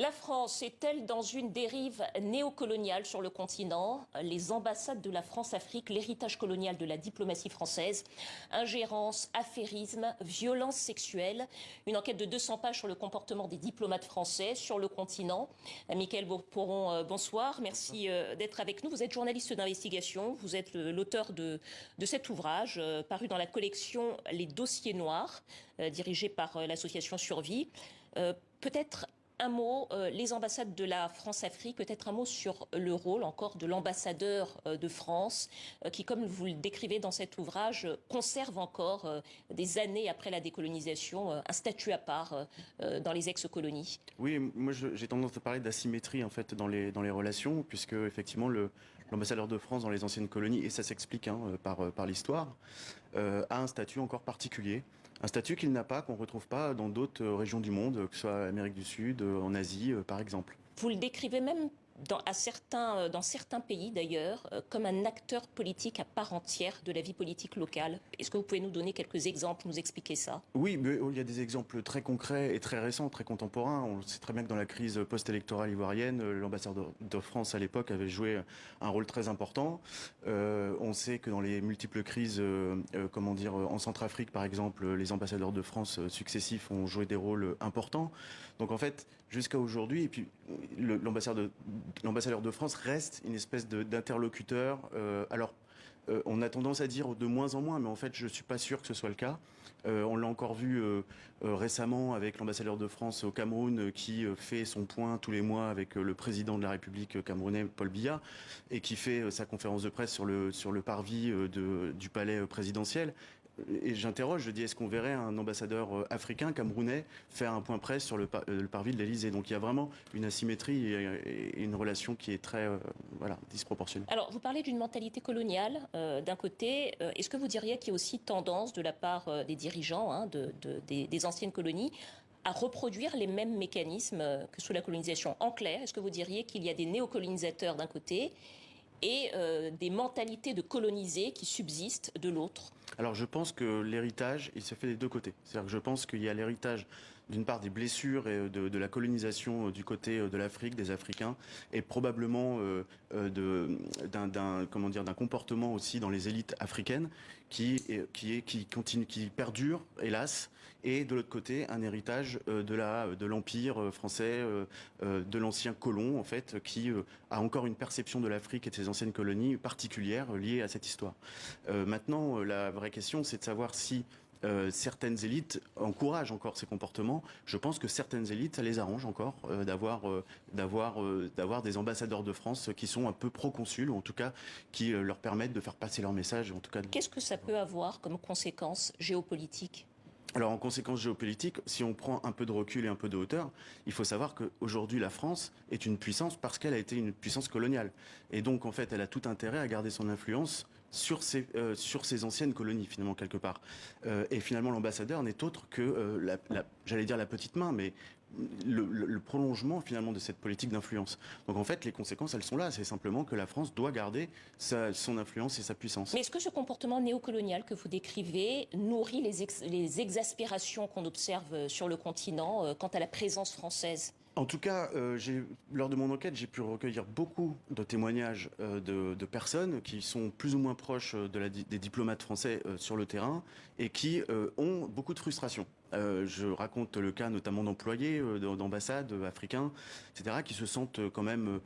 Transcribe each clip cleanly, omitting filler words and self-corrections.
La France est-elle dans une dérive néocoloniale sur le continent? Les ambassades de la France-Afrique, l'héritage colonial de la diplomatie française, ingérence, affairisme, violence sexuelle. Une enquête de 200 pages sur le comportement des diplomates français sur le continent. Mickaël Bourpouron, bonsoir. Merci d'être avec nous. Vous êtes journaliste d'investigation. Vous êtes l'auteur de cet ouvrage paru dans la collection Les Dossiers Noirs, dirigé par l'association Survie. Peut-être un mot, les ambassades de la France-Afrique, peut-être un mot sur le rôle encore de l'ambassadeur de France, qui, comme vous le décrivez dans cet ouvrage, conserve encore, des années après la décolonisation, un statut à part dans les ex-colonies. Oui, moi j'ai tendance à parler d'asymétrie en fait dans les relations, puisque effectivement l'ambassadeur de France dans les anciennes colonies, et ça s'explique par l'histoire, a un statut encore particulier. Un statut qu'il n'a pas, qu'on ne retrouve pas dans d'autres régions du monde, que ce soit Amérique du Sud, en Asie par exemple. Vous le décrivez même dans certains pays d'ailleurs, comme un acteur politique à part entière de la vie politique locale. Est-ce que vous pouvez nous donner quelques exemples, nous expliquer ça? Oui, mais il y a des exemples très concrets et très récents, très contemporains. On sait très bien que dans la crise post-électorale ivoirienne, l'ambassadeur de France à l'époque avait joué un rôle très important. On sait que dans les multiples crises, en Centrafrique par exemple, les ambassadeurs de France successifs ont joué des rôles importants. Donc en fait, jusqu'à aujourd'hui, et puis l'ambassadeur de France reste une espèce d'interlocuteur. On a tendance à dire de moins en moins, mais en fait, je suis pas sûr que ce soit le cas. On l'a encore vu récemment avec l'ambassadeur de France au Cameroun qui fait son point tous les mois avec le président de la République camerounais, Paul Biya, et qui fait sa conférence de presse sur le parvis du palais présidentiel. Et j'interroge, je dis, est-ce qu'on verrait un ambassadeur africain, camerounais, faire un point presse sur le parvis de l'Élysée? Donc il y a vraiment une asymétrie et une relation qui est très disproportionnée. Alors, vous parlez d'une mentalité coloniale, d'un côté. Est-ce que vous diriez qu'il y a aussi tendance de la part des dirigeants des anciennes colonies à reproduire les mêmes mécanismes que sous la colonisation? En clair, est-ce que vous diriez qu'il y a des néocolonisateurs d'un côté et des mentalités de colonisés qui subsistent de l'autre? Alors je pense que l'héritage, il se fait des deux côtés. C'est-à-dire que je pense qu'il y a l'héritage d'une part des blessures et de la colonisation du côté de l'Afrique, des Africains, et probablement d'un comportement aussi dans les élites africaines qui continue, qui perdure, hélas. Et de l'autre côté, un héritage de l'Empire français, de l'ancien colon, en fait, qui a encore une perception de l'Afrique et de ses anciennes colonies particulières liées à cette histoire. Maintenant, la vraie question, c'est de savoir si certaines élites encouragent encore ces comportements. Je pense que certaines élites, ça les arrange encore d'avoir des ambassadeurs de France qui sont un peu proconsuls, ou en tout cas qui leur permettent de faire passer leur message. En tout cas. Qu'est-ce que ça peut avoir comme conséquence géopolitique? Alors en conséquence géopolitique, si on prend un peu de recul et un peu de hauteur, il faut savoir qu'aujourd'hui la France est une puissance parce qu'elle a été une puissance coloniale. Et donc en fait elle a tout intérêt à garder son influence sur ces anciennes colonies finalement quelque part. Et finalement l'ambassadeur n'est autre que j'allais dire la petite main, mais le prolongement finalement de cette politique d'influence. Donc en fait les conséquences elles sont là, c'est simplement que la France doit garder son influence et sa puissance. Mais est-ce que ce comportement néocolonial que vous décrivez nourrit les exaspérations qu'on observe sur le continent quant à la présence française? En tout cas, lors de mon enquête, j'ai pu recueillir beaucoup de témoignages de personnes qui sont plus ou moins proches des diplomates français sur le terrain et qui ont beaucoup de frustration. Je raconte le cas notamment d'employés d'ambassades africains, etc., qui se sentent quand même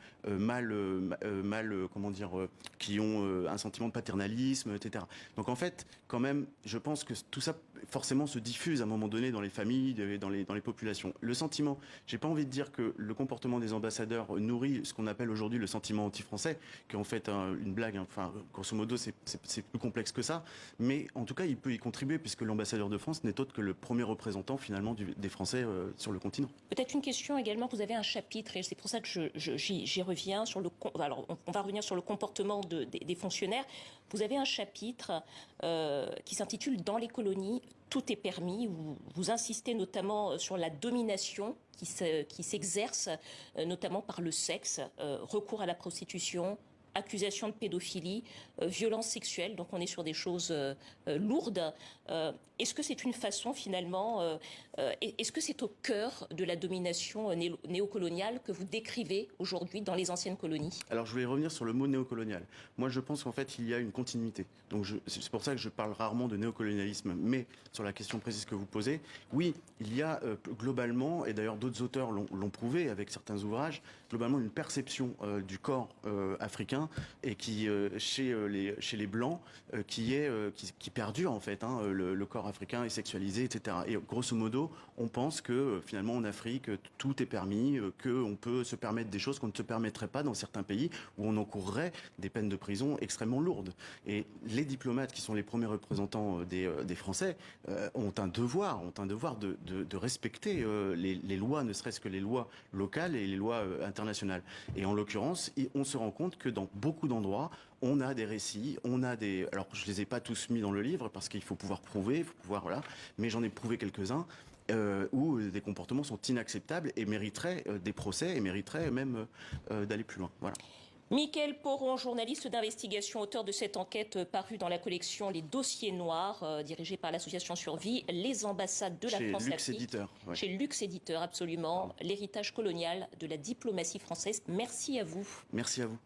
qui ont un sentiment de paternalisme, etc. Donc en fait, quand même, je pense que tout ça forcément se diffuse à un moment donné dans les familles, dans les populations. Le sentiment, j'ai pas envie de dire que le comportement des ambassadeurs nourrit ce qu'on appelle aujourd'hui le sentiment anti-français, qui est en fait une blague. Enfin, grosso modo, c'est plus complexe que ça. Mais en tout cas, il peut y contribuer puisque l'ambassadeur de France n'est autre que le premier représentant finalement des Français sur le continent. Peut-être une question également, vous avez un chapitre, et c'est pour ça que j'y reviens, alors on va revenir sur le comportement des fonctionnaires. Vous avez un chapitre qui s'intitule « Dans les colonies, tout est permis », où vous insistez notamment sur la domination qui s'exerce notamment par le sexe, recours à la prostitution, accusations de pédophilie, violences sexuelles, donc on est sur des choses lourdes. Est-ce que c'est une façon finalement, est-ce que c'est au cœur de la domination néocoloniale que vous décrivez aujourd'hui dans les anciennes colonies? Alors je voulais revenir sur le mot néocolonial. Moi je pense qu'en fait il y a une continuité. Donc c'est pour ça que je parle rarement de néocolonialisme. Mais sur la question précise que vous posez, oui, il y a globalement, et d'ailleurs d'autres auteurs l'ont prouvé avec certains ouvrages, globalement une perception du corps africain et qui chez les blancs qui perdure en fait. Hein, le corps africain est sexualisé, etc. Et grosso modo, on pense que finalement en Afrique tout est permis, qu'on peut se permettre des choses qu'on ne se permettrait pas dans certains pays où on encourrait des peines de prison extrêmement lourdes. Et les diplomates qui sont les premiers représentants des Français ont un devoir de respecter les lois, ne serait-ce que les lois locales et les lois internationales. Et en l'occurrence, on se rend compte que dans beaucoup d'endroits, on a des récits, alors je les ai pas tous mis dans le livre parce qu'il faut pouvoir prouver, il faut pouvoir, voilà, mais j'en ai prouvé quelques-uns où des comportements sont inacceptables et mériteraient des procès et mériteraient même d'aller plus loin. Voilà. Mickaël Poron, journaliste d'investigation, auteur de cette enquête parue dans la collection Les Dossiers Noirs, dirigée par l'association Survie, les ambassades de la France Lux Éditeur. Ouais. Chez Lux Éditeur, absolument. L'héritage colonial de la diplomatie française. Merci à vous. Merci à vous.